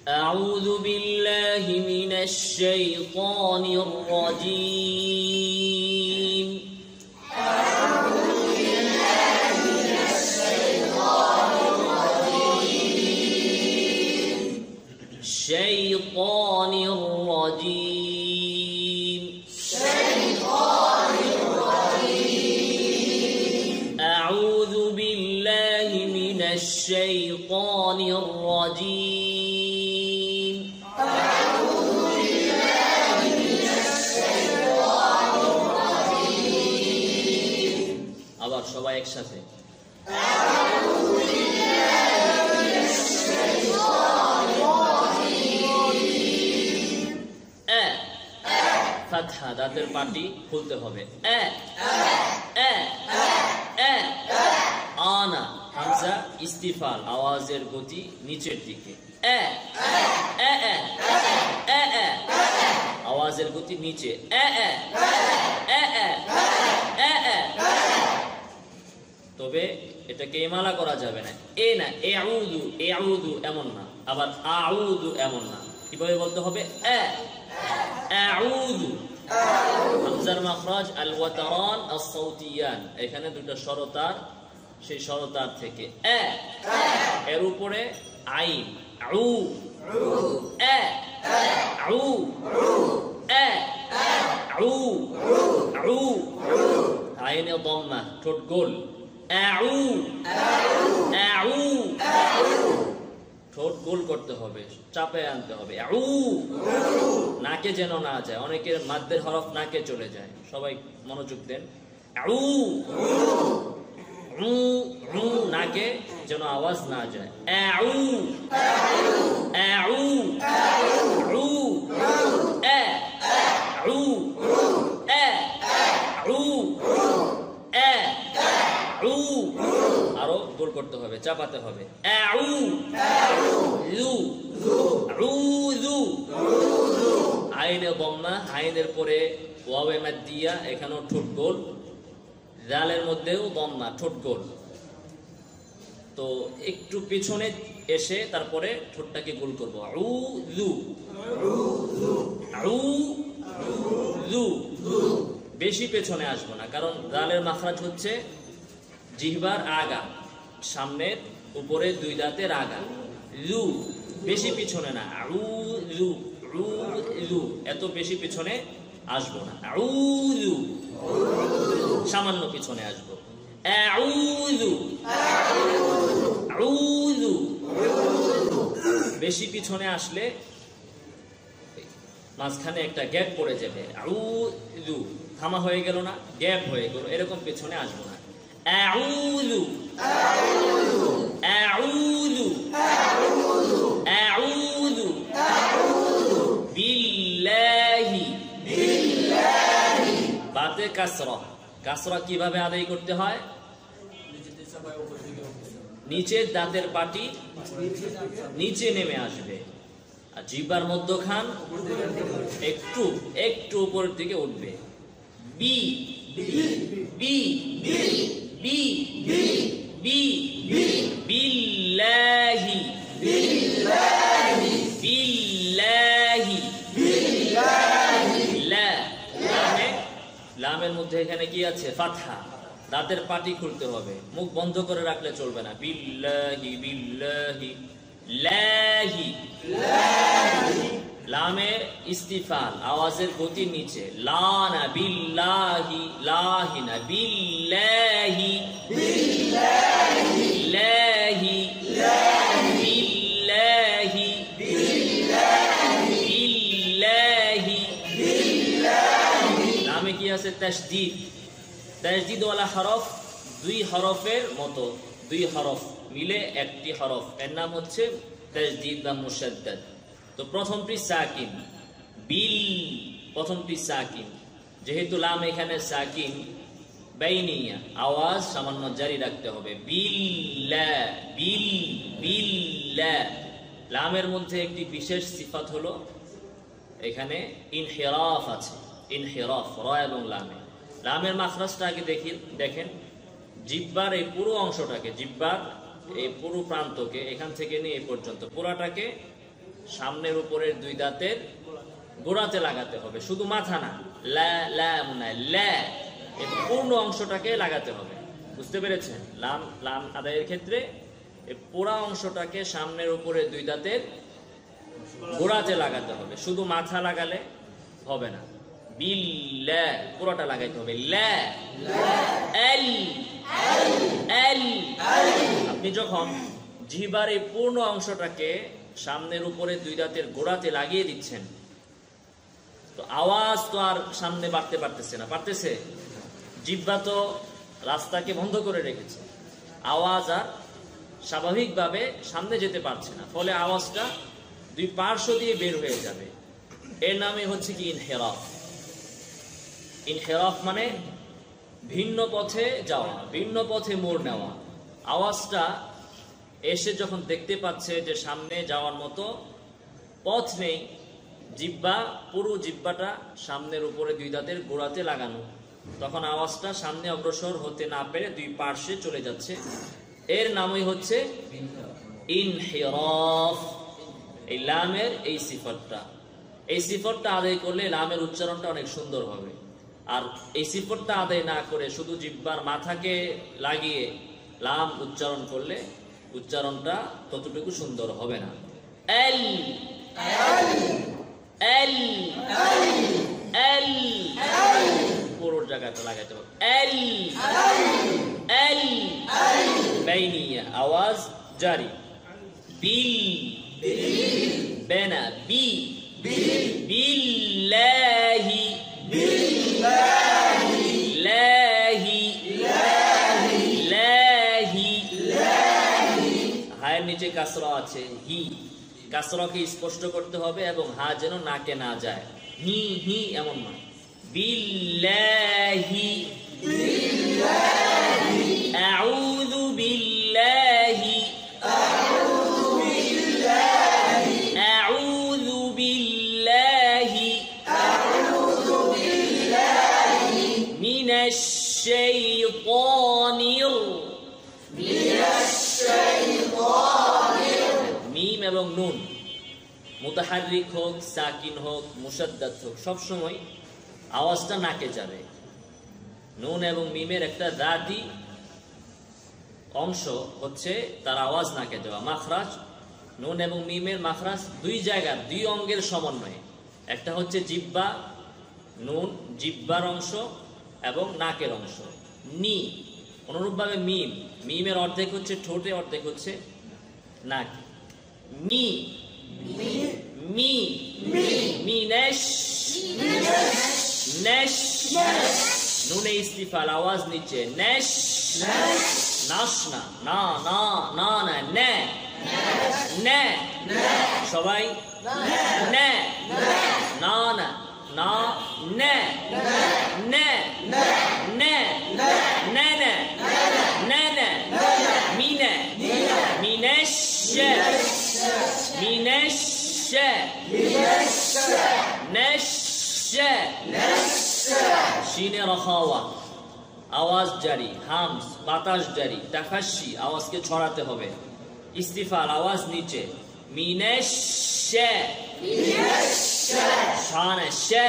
أعوذ بالله من الشيطان الرجيم أعوذ بالله من الشيطان الرجيم شيطان الرجيم شيطان الرجيم أعوذ بالله من الشيطان الرجيم সবাই একসাথে ফাতহা দাঁতের পাটি খুলতে হবে আনা হামজা ইস্তিফাল আওয়াজের গতি নিচের দিকে আওয়াজের গতি নিচে তবে এটাকে ইমালা করা যাবে না এ না এউযু এউযু এমন না আবার আউযু এমন না কিভাবে বলতে হবে আউযু হামজার মাখরাজ আল ওয়াতারান আস-সাউতিয়ান এখানে দুটো স্বরতার সেই স্বরতার থেকে এর উপরে আইন আউ আউ আউ আউ আইনে দাম্মা ঠোঁট গোল আউ আউ ঠোঁট গোল করতে হবে চাপে আনতে হবে আউ নাকে যেন না যায় অনেকের মাদ্দের হরফ নাকে চলে যায় সবাই মনোযোগ দেন আউ নাকে যেন আওয়াজ না যায় আউ আউ আউ আউ আউ আরো গোল করতে হবে চাপাতে হবে আইনে দম্মা আইনের পরে ওয়াবে মাদ্দিয়া এখানেও ঠোঁট গোল জালের মধ্যেও দম্মা ঠোঁট গোল তো একটু পিছনে এসে তারপরে ঠোঁটটাকে গোল করবো বেশি পেছনে আসবো না কারণ জালের মাখরাজ হচ্ছে জিহ্বার আগা সামনের উপরে দুই দাঁতের আগা লু বেশি পিছনে না আউযু আউযু এত বেশি পিছনে আসবো না আউযু সামান্য পিছনে আসবো আউযু আউযু বেশি পিছনে আসলে মাঝখানে একটা গ্যাপ পড়ে যাবে আউযু থামা হয়ে গেল না গ্যাপ হয়ে গেল এরকম পিছনে আসবো না আউযু আউযু আউযু আউযু বিল্লাহি বিল্লাহি বাতে কাসরা কাসরা কিভাবে আদায় করতে হয় নিচের দাঁতের পাটি নিচে নেমে আসবে আর জিহ্বার মধ্যখান একটু একটু উপরের দিকে উঠবে বি বি বি বি বিল্লাহি বিল্লাহি বিল্লাহি বিল্লাহি লা লামের মধ্যে এখানে কি আছে ফাতহা দাঁতের পাটি খুলতে হবে মুখ বন্ধ করে রাখলে চলবে না বিল্লাহি বিল্লাহি লাহি লাহি লামে ইস্তিফাল আওয়াজের গতি নিচে লানা বিল্লাহি লাহিনা বিল্লাহি বিল্লাহি লাহি লাহি বিল্লাহি বিল্লাহি বিল্লাহি বিল্লাহি লামে কি আছে তাসদীদ তাসদীদ ওয়ালা হরফ দুই হরফের মতো দুই হরফ মিলে একটি হরফ এর নাম হচ্ছে তাসদীদ বা মুশাদ্দাদ তো প্রথমটি সাকিন বিল প্রথমটি সাকিন যেহেতু লাম এখানে সাকিন বাইনিয়া আওয়াজ সামান্য জারি রাখতে হবে বিল্লা বিল বিল্লা লামের মধ্যে একটি বিশেষ সিফাত হলো এখানে ইনহিরাফ আছে ইনহিরাফ র এবং লামে লামের মাখরাজটা আগে দেখেন জিহ্বার এই পুরো অংশটাকে জিহ্বার এই পুরো প্রান্তকে এখান থেকে নিয়ে এই পর্যন্ত পুরাটাকে সামনের উপরের দুই দাঁতের গোড়াতে লাগাতে হবে, শুধু মাথা না, লা লা না, লা এই পূর্ণ অংশটাকে লাগাতে হবে। বুঝতে পেরেছেন? লাম লাম আদায়ের ক্ষেত্রে এই পুরা অংশটাকে সামনের উপরের দুই দাঁতের গোড়াতে লাগাতে হবে, শুধু মাথা লাগালে হবে না। বিল্লা পুরোটা লাগাইতে হবে। লা আল আল। আপনি যখন জিহ্বার এই পূর্ণ অংশটাকে সামনের উপরে দুই দাঁতের গোড়াতে লাগিয়ে দিচ্ছেন, তো আওয়াজ তো আর সামনে বাড়তে পারতেছে না, পারতেছে? জিহ্বা তো রাস্তাকে বন্ধ করে রেখেছে, আওয়াজ আর স্বাভাবিকভাবে সামনে যেতে পারছে না, ফলে আওয়াজটা দুই পার্শ্ব দিয়ে বের হয়ে যাবে। এর নামে হচ্ছে কি ইনহেরাফ। ইনহেরাফ মানে ভিন্ন পথে যাওয়া, ভিন্ন পথে মোড় নেওয়া। আওয়াজটা এসে যখন দেখতে পাচ্ছে যে সামনে যাওয়ার মতো পথ নেই, জিহ্বা পুরো জিহ্বাটা সামনের উপরে দুই দাঁতের গোড়াতে লাগানো, তখন আওয়াজটা সামনে অগ্রসর হতে না পেরে দুই পার্শ্বে চলে যাচ্ছে, এর নামই হচ্ছে ইনহিরাফ। এই লামের এই সিফতটা, এই সিফতটা আদায় করলে লামের উচ্চারণটা অনেক সুন্দর হবে। আর এই সিফতটা আদায় না করে শুধু জিহ্বার মাথাকে লাগিয়ে লাম উচ্চারণ করলে উচ্চারণটা ততটুকু সুন্দর হবে না। এল এল এল পুরো জায়গাটা লাগাইতে হবে। এল এল বাইনিয়া আওয়াজ জারি। বিল বেনা বি বিল্লাহি লাহি লাহি। হায়ের নিচে কাসরা আছে, হি, কাসরাকে স্পষ্ট করতে হবে এবং হা যেন নাকে না যায়। হি হি এমন না। বিল্লাহি আউযু বিল্লাহি আউযু বিল্লাহি মিনাশ শাইতানির। মিম এবং নুন মুতাহাররিক হোক, সাকিন হোক, মুশাদ্দাদ হোক, সবসময় আওয়াজটা নাকে যাবে। নুন এবং মিমের একটা দাদি অংশ হচ্ছে তার আওয়াজ নাকে যাওয়া। মাখরাজ, নুন এবং মিমের মাখরাজ দুই জায়গার দুই অঙ্গের সমন্বয়ে, একটা হচ্ছে জিহ্বা, নুন জিহ্বার অংশ এবং নাকের অংশ। নি অনুরূপভাবে মিম, মিমের অর্ধেক হচ্ছে ঠোঁটে, অর্ধেক হচ্ছে নাক। মি মি মিনেশ নেশ। নুনে ইস্তিফাল আওয়াজ নিচে। নেশ নাশ না, না না না না, নে নে সবাই নে না না না নে নে নে নে নে নে নে মিনে মিনেশ মিনেশ নেশ। শিনে রখাওয়া আওয়াজ জারি। হামস বাতাস জারি। তাফাশি আওয়াজকে ছড়াতে হবে। ইস্তিফাল আওয়াজ নিচে। মিনেশ শানে শে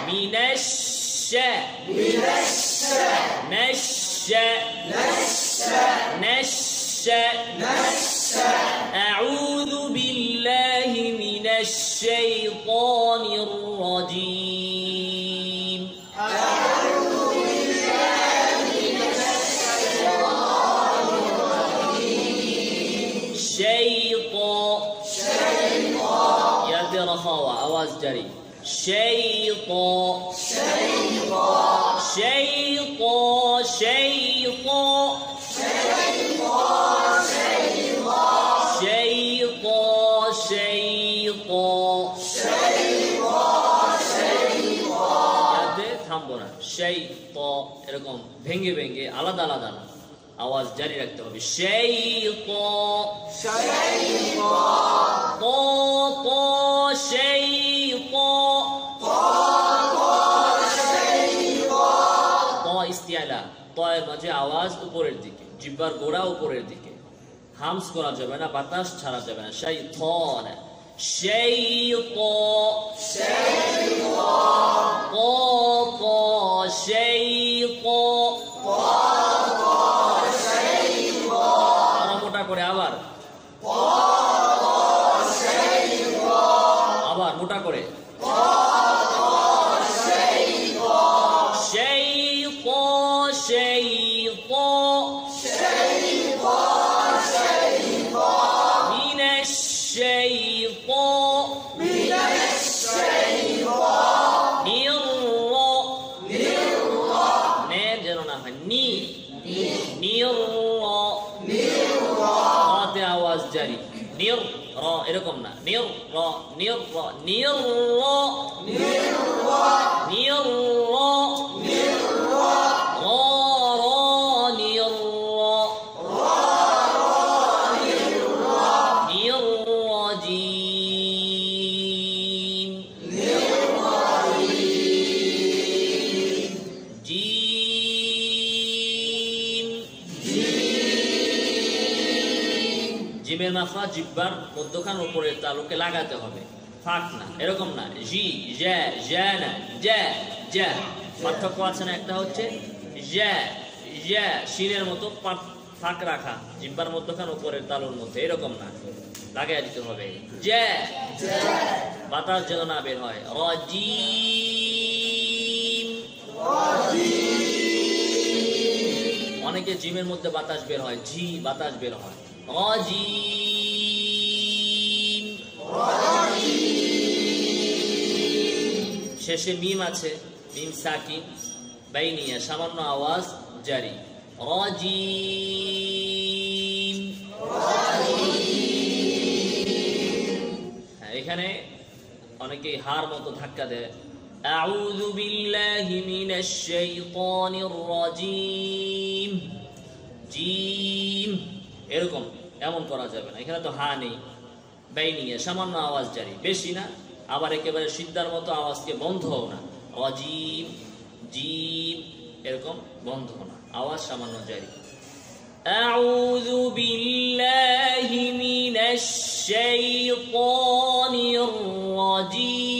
মিনেশ নেশ নেশ أعوذ بالله من الشيطان الرجيم أعوذ بالله من الشيطان الرجيم شيطان يد رخاوة أواز جري شيطان شيطان شيطان شيطان থামবো না। সেই ত এরকম ভেঙে ভেঙে আলাদা আলাদা না, আওয়াজ জারি রাখতে হবে। সেই ত ত ত সেই ত ত ইস্তিয়ালা। ত এর মাঝে আওয়াজ উপরের দিকে, জিহ্বার গোড়া উপরের দিকে, হামস করা যাবে না, বাতাস ছাড়া যাবে না। সেই থ شيطان شيطان মোটা করে আবার মোটা করে আওয়াজ জারি নির র এরকম না নির র নির র নির র নির র জিমের মাখরাজ জিহ্বার মধ্যখান উপরের তালুকে লাগাতে হবে, ফাঁক না, এরকম না জি জ্যা জ্যা না জ্যা জ্যা। পার্থক্য আছে না? একটা হচ্ছে জ্যা জ্যা শিনের মতো ফাঁক রাখা জিহ্বার মধ্যখান উপরের তালুর মধ্যে, এরকম না, লাগাই দিতে হবে জ্যা, বাতাস যেন না বের হয়। রাজিম, অনেকে জিমের মধ্যে বাতাস বের হয়, জি বাতাস বের হয়। রাজিম, শেষে মিম আছে, মিম সাকিন বাইনিয়া, সামান্য আওয়াজ জারি। রাজিম, এখানে অনেকেই হার মতো ধাক্কা দেয়, আউযু বিল্লাহি মিনাশ শাইতানির রাজিম, জিম, এরকম এমন করা যাবে না, এখানে তো হা নেই, বাইনিয়া সামান্য আওয়াজ জারি, বেশি না, আবার একেবারে সিদ্ধার মতো আওয়াজকে বন্ধও না, রাজিম জিম এরকম বন্ধ না, আওয়াজ সামান্য জারি। আউযু বিল্লাহি মিনাশ শাইতানির রাজিম।